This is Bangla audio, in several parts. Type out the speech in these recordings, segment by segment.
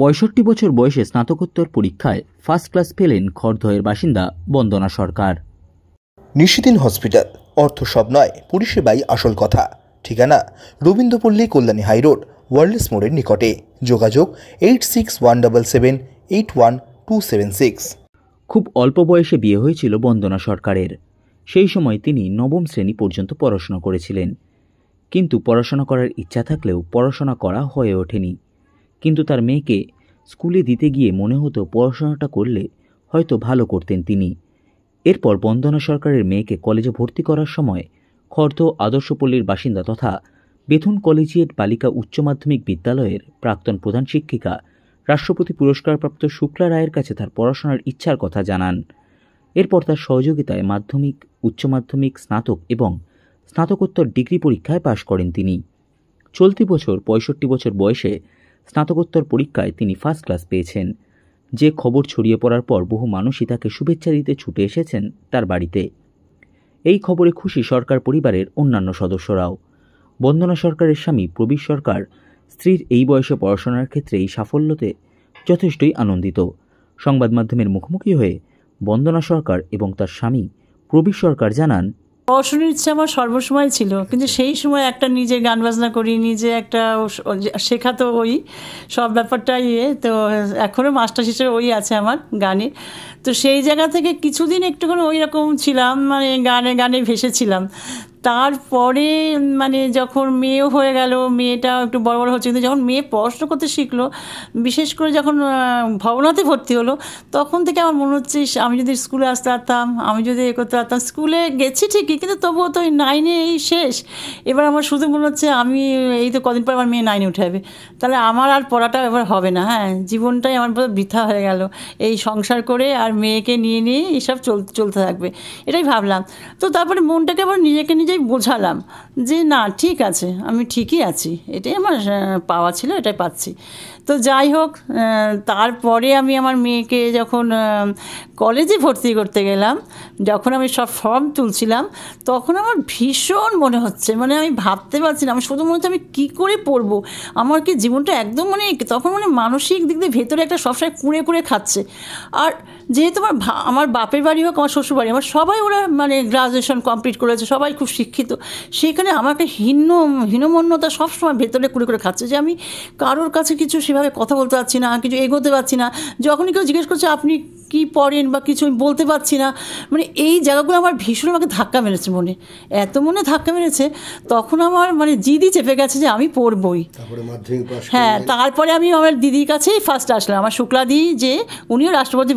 ৬৫ বছর বয়সে স্নাতকোত্তর পরীক্ষায় ফার্স্ট ক্লাস পেলেন খড়দহের বাসিন্দা বন্দনা সরকার। নিশিদিন হসপিটাল, অর্থ সব নয়, পরিষেবাই আসল কথা। ঠিকানা রবীন্দ্রপল্লী, কল্যাণী হাইরোড, ওয়ার্ল্ডস মোড়ের নিকটে। যোগাযোগ 8617781276। খুব অল্প বয়সে বিয়ে হয়েছিল বন্দনা সরকারের। সেই সময় তিনি নবম শ্রেণী পর্যন্ত পড়াশোনা করেছিলেন, কিন্তু পড়াশোনা করার ইচ্ছা থাকলেও পড়াশোনা করা হয়ে ওঠেনি। কিন্তু তার মেয়েকে স্কুলে দিতে গিয়ে মনে হতো পড়াশোনাটা করলে হয়তো ভালো করতেন তিনি। এরপর বন্দনা সরকারের মেয়েকে কলেজে ভর্তি করার সময় খড়দহ আদর্শপল্লীর বাসিন্দা তথা বেথুন কলেজিয়েট বালিকা উচ্চ মাধ্যমিক বিদ্যালয়ের প্রাক্তন প্রধান শিক্ষিকা, রাষ্ট্রপতি পুরস্কারপ্রাপ্ত শুক্লা রায়ের কাছে তার পড়াশোনার ইচ্ছার কথা জানান। এরপর তার সহযোগিতায় মাধ্যমিক, উচ্চ মাধ্যমিক, স্নাতক এবং স্নাতকোত্তর ডিগ্রি পরীক্ষায় পাশ করেন তিনি। চলতি বছর ৬৫ বছর বয়সে স্নাতকোত্তর পরীক্ষায় তিনি ফার্স্ট ক্লাস পেয়েছেন। যে খবর ছড়িয়ে পড়ার পর বহু মানুষই তাকে শুভেচ্ছা দিতে ছুটে এসেছেন তার বাড়িতে। এই খবরে খুশি সরকার পরিবারের অন্যান্য সদস্যরাও। বন্দনা সরকারের স্বামী প্রবীর সরকার স্ত্রীর এই বয়সে পড়াশোনার ক্ষেত্রে এই সাফল্যতে যথেষ্টই আনন্দিত। সংবাদ মাধ্যমের মুখোমুখি হয়ে বন্দনা সরকার এবং তার স্বামী প্রবীর সরকার জানান, পড়াশোনার ইচ্ছা আমার সর্বসময় ছিল, কিন্তু সেই সময় একটা নিজে গান বাজনা করি, নিজে একটা শেখাতো ওই সব ব্যাপারটাই তো এখনও মাস্টার হিসেবে ওই আছে আমার গানে। তো সেই জায়গা থেকে কিছুদিন একটুখানি ওই রকম ছিলাম, মানে গানে গানে ভেসেছিলাম। তারপরে মানে যখন মেয়েও হয়ে গেল, মেয়েটা একটু বড় বড় হচ্ছে, কিন্তু যখন মেয়ে পড়াশোনা করতে শিখলো, বিশেষ করে যখন ভবনাতে ভর্তি হলো, তখন থেকে আমার মনে হচ্ছে আমি যদি স্কুলে আসতে পারতাম, আমি যদি এ করতে পারতাম। স্কুলে গেছি ঠিকই, কিন্তু তবুও তো ওই 9-এ এই শেষ। এবার আমার শুধু মনে হচ্ছে আমি এই তো কদিন পর আমার মেয়ে 9-এ উঠে যাবে, তাহলে আমার আর পড়াটা এবার হবে না। হ্যাঁ, জীবনটাই আমার বৃথা হয়ে গেল এই সংসার করে, আর মেয়েকে নিয়ে নিয়ে এইসব চলতে থাকবে, এটাই ভাবলাম। তো তারপরে মনটাকে আবার নিজেকে নিজেই বোঝালাম যে না, ঠিক আছে, আমি ঠিকই আছি, এটাই আমার পাওয়া ছিল, এটাই পাচ্ছি। তো যাই হোক, তারপরে আমি আমার মেয়েকে যখন কলেজে ভর্তি করতে গেলাম, যখন আমি সব ফর্ম তুলছিলাম, তখন আমার ভীষণ মনে হচ্ছে, মানে আমি ভাবতে পারছি না, আমি শুধু মনে হচ্ছে আমি কী করে পড়বো। আমার কি জীবনটা একদম মানে তখন মানে মানসিক দিক দিয়ে ভেতরে একটা সবসময় কুঁড়ে খাচ্ছে। আর যেহেতু আমার বাপের বাড়ি হোক, আমার শ্বশুর বাড়ি, আমার সবাই ওরা মানে গ্রাজুয়েশন কমপ্লিট করেছে, সবাই খুব শিক্ষিত। সেখানে আমাকে হীনমন্যতা সবসময় ভেতরে কুড়ে খাচ্ছে, যে আমি কারোর কাছে কিছু সেভাবে কথা বলতে পারছি না, কিছু এগোতে পারছি না। যখনই কেউ জিজ্ঞেস করছে আপনি কী পড়েন বা কিছু, আমি বলতে পারছি না। মানে এই জায়গাগুলো আমার ভীষণ আমাকে ধাক্কা মেরেছে, মনে ধাক্কা মেরেছে। তখন আমার মানে জিদি চেপে গেছে যে আমি পড়বই। হ্যাঁ, তারপরে আমি আমার দিদির কাছেই ফার্স্ট আসলাম, আমার শুক্লাদি, যে উনিও রাষ্ট্রপতি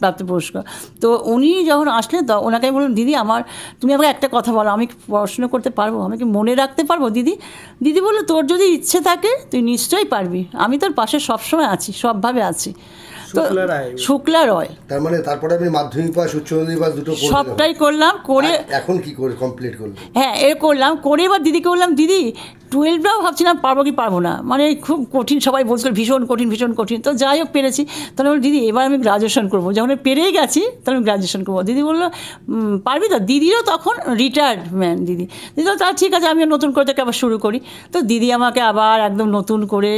প্রাপ্ত পুরস্কার। তো উনি যখন আসলেন, তো ওনাকে আমি বললাম, দিদি তুমি আমাকে একটা কথা বলো, আমি পড়াশোনা করতে পারবো, আমি কি মনে রাখতে পারবো? দিদি বললো, তোর যদি ইচ্ছে থাকে তুই নিশ্চয়ই পারবি, আমি তোর পাশে সবসময় আছি, সবভাবে আছি। শুক্লা রয়। তার মানে তারপরে আমি মাধ্যমিক পাস, উচ্চ মাধ্যমিক পাস দুটো সবটাই করলাম, করে এখন কি করে কমপ্লিট করলাম? হ্যাঁ, করলাম, করে এবার দিদিকে বললাম, দিদি 12টাও ভাবছিলাম পারবো কি পারবো না, মানে খুব কঠিন, সবাই বলছিল ভীষণ কঠিন। তো যাই হোক পেরেছি। তাহলে বলি, দিদি এবার আমি গ্রাজুয়েশন করবো, যখন পেরেই গেছি তাহলে আমি গ্রাজুয়েশন করবো। দিদি বললো, পারবি তো? দিদিরও তখন রিটায়ার্ড ম্যান। দিদি বললো, তা ঠিক আছে, আমিও নতুন করে থেকে আবার শুরু করি। তো দিদি আমাকে আবার একদম নতুন করে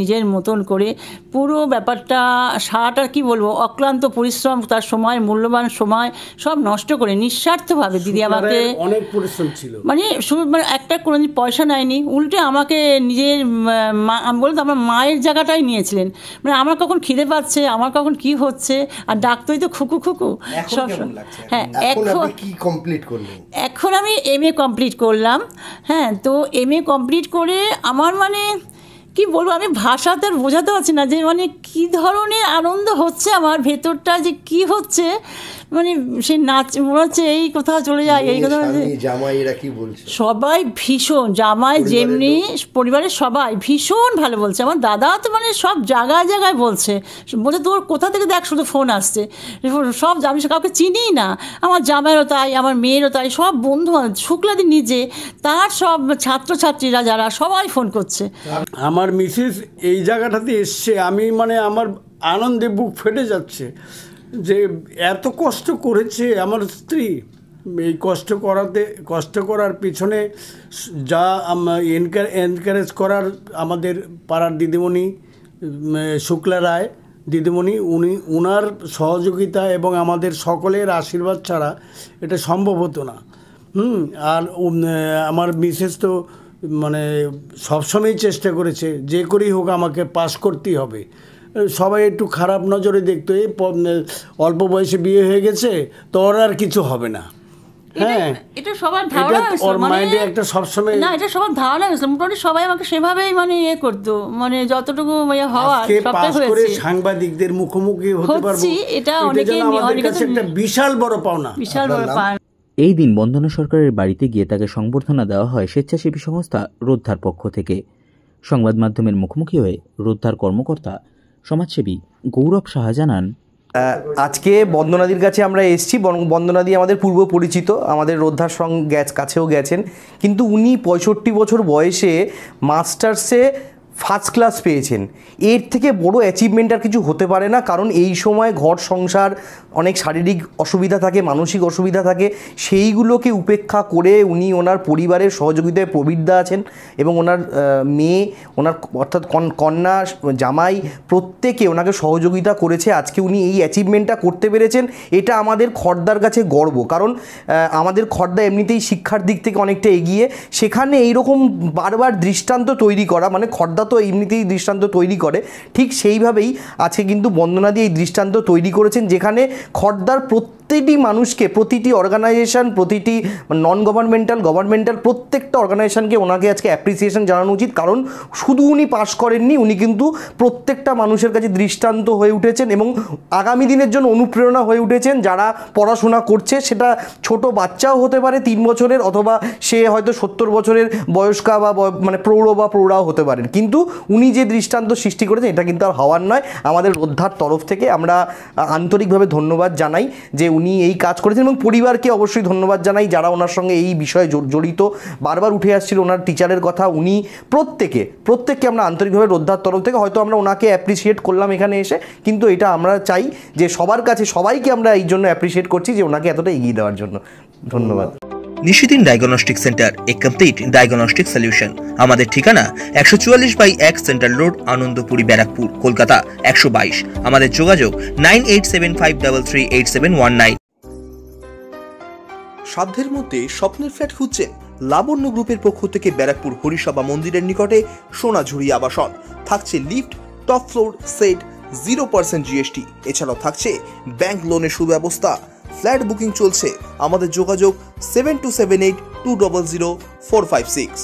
নিজের মতন করে পুরো ব্যাপারটা, সারাটা কি বলবো, অক্লান্ত পরিশ্রম, তার সময়, মূল্যবান সময় সব নষ্ট করে নিঃস্বার্থভাবে দিদি আমাকে, অনেক পরিশ্রম ছিল, মানে একটা কোনো পয়সা নেয়নি, উল্টে আমাকে নিজের আমি বলতো আমার মায়ের জায়গাটাই নিয়েছিলেন। মানে আমার কখন খিদে পাচ্ছে, আমার কখন কি হচ্ছে, আর ডাকতেই তো খুকু সব। হ্যাঁ, এখন আমি MA কমপ্লিট করলাম। হ্যাঁ, তো MA কমপ্লিট করে আমার মানে কি বলবো, আমি ভাষাতে বোঝাতে পারছি না যে মানে কী ধরনের আনন্দ হচ্ছে আমার ভেতরটা, যে কি হচ্ছে, মানে সেই নাচ মনে হচ্ছে এই কোথাও চলে যায়। এই কথা জামাইরা কি বলছে, সবাই ভীষণ, জামাই যেমনি পরিবারের সবাই ভীষণ ভালো বলছে। আমার দাদা তো মানে সব জায়গায় বলছে তোর কোথা থেকে দেখ শুধু ফোন আসছে, সব, আমি কাউকে চিনি না, আমার জামাইরও তাই, আমার মেয়েরও তাই, সব বন্ধু, শুক্লাদি নিজে, তার সব ছাত্রছাত্রীরা যারা সবাই ফোন করছে। আমার মিসেস এই জায়গাটাতে এসছে, আমি মানে আমার আনন্দে বুক ফেটে যাচ্ছে যে এত কষ্ট করেছে আমার স্ত্রী। এই কষ্ট করার পিছনে যা এনকারেজ করার আমাদের পাড়ার দিদিমণি শুক্লা রায় দিদিমণি, উনার সহযোগিতা এবং আমাদের সকলের আশীর্বাদ ছাড়া এটা সম্ভব হতো না। আর আমার মিসেস তো মানে সবসময়ই চেষ্টা করেছে যে করেই হোক আমাকে পাস করতেই হবে। সবাই একটু খারাপ নজরে দেখতো, এই অল্প বয়সে বিয়ে হয়ে গেছে তো ওর আর কিছু হবে না। হ্যাঁ, এটা সবার ধারণা হয়েছিল, ওর মাইন্ডে একটা সবসময় না, এটা সবার ধারণা হয়েছিল। মোটামুটি সবাই আমাকে সেভাবেই মানে করতো, মানে যতটুকু হওয়ার সবটাই হয়েছে। সাংবাদিকদের মুখোমুখি হতে পারবো, এটা অনেকেই আমাদের কাছে একটা বিশাল বড় পাওনা, বিশাল বড় পাওনা। এই দিন বন্দনা সরকারের বাড়িতে গিয়ে তাকে সংবর্ধনা দেওয়া হয় স্বেচ্ছাসেবী সংস্থা রোদ্ধার পক্ষ থেকে। সংবাদ মাধ্যমের মুখোমুখি হয়ে রোদ্ধার কর্মকর্তা সমাজসেবী গৌরব সাহা জানান, আজকে বন্দনাদির কাছে আমরা এসেছি। বন্দনাদি আমাদের পূর্ব পরিচিত, আমাদের রোদ্ধার সঙ্গে কাছেও গেছেন, কিন্তু উনি 65 বছর বয়সে মাস্টার্সে ফার্স্ট ক্লাস পেয়েছেন। এর থেকে বড় অ্যাচিভমেন্ট আর কিছু হতে পারে না, কারণ এই সময় ঘর সংসার, অনেক শারীরিক অসুবিধা থাকে, মানসিক অসুবিধা থাকে, সেইগুলোকে উপেক্ষা করে উনি ওনার পরিবারের সহযোগিতায় প্রবৃদ্ধা আছেন এবং ওনার মেয়ে, ওনার অর্থাৎ কন্যা, জামাই প্রত্যেকে ওনাকে সহযোগিতা করেছে। আজকে উনি এই অ্যাচিভমেন্টটা করতে পেরেছেন, এটা আমাদের খড়দার কাছে গর্ব। কারণ আমাদের খড়দা এমনিতেই শিক্ষার দিক থেকে অনেকটা এগিয়ে, সেখানে এইরকম বারবার দৃষ্টান্ত তৈরি করা, মানে খড়দা তো এমনিতেই দৃষ্টান্ত তৈরি করে, ঠিক সেইভাবেই আজকে কিন্তু বন্দনাদি এই দৃষ্টান্ত তৈরি করেছেন, যেখানে খড়দার প্রতিটি মানুষকে, প্রতিটি অর্গানাইজেশন, প্রতিটি নন গভর্নমেন্টাল প্রত্যেকটা অর্গানাইজেশনকে ওনাকে আজকে অ্যাপ্রিসিয়েশন জানানো উচিত। কারণ শুধু উনি পাশ করেননি, উনি কিন্তু প্রত্যেকটা মানুষের কাছে দৃষ্টান্ত হয়ে উঠেছেন এবং আগামী দিনের জন্য অনুপ্রেরণা হয়ে উঠেছেন। যারা পড়াশোনা করছে, সেটা ছোট বাচ্চাও হতে পারে 3 বছরের, অথবা সে হয়তো 70 বছরের বয়স্কা বা মানে প্রৌঢ় বা প্রৌঢ়াও হতে পারেন, কিন্তু উনি যে দৃষ্টান্ত সৃষ্টি করেছেন এটা কিন্তু আর হওয়ার নয়। আমাদের রোদ্ধার তরফ থেকে আমরা আন্তরিকভাবে ধন্যবাদ জানাই যে উনি এই কাজ করেছেন, এবং পরিবারকে অবশ্যই ধন্যবাদ জানাই যারা ওনার সঙ্গে এই বিষয়ে জড়িত। বারবার উঠে আসছিল ওনার টিচারের কথা, উনি প্রত্যেককে আমরা আন্তরিকভাবে রোদ্ধার তরফ থেকে, হয়তো আমরা ওনাকে অ্যাপ্রিসিয়েট করলাম এখানে এসে, কিন্তু এটা আমরা চাই যে সবার কাছে, সবাইকে আমরা এই জন্য অ্যাপ্রিসিয়েট করছি যে ওনাকে এতটা এগিয়ে দেওয়ার জন্য। ধন্যবাদ। নিশিদিন ডায়াগনস্টিক সেন্টার, এ কমপ্লিট ডায়াগনস্টিক সলিউশন। আমাদের ঠিকানা 144/1 সেন্ট্রাল রোড, আনন্দপুরি, ব্যারাকপুর, কলকাতা 122। আমাদের যোগাযোগ 9875338719। সাধ্যের মধ্যে স্বপ্নের ফ্ল্যাট খুঁজছেন? লাবণ্য গ্রুপের পক্ষ থেকে ব্যারাকপুর হরিসভা মন্দিরের নিকটে সোনাঝুরি আবাসন। থাকছে lift, top floor, set, 0% GST। এছাড়াও থাকছে ব্যাংক লোনের সুব্যবস্থা। ফ্ল্যাট বুকিং চলছে। আমাদের যোগাযোগ 7278200456।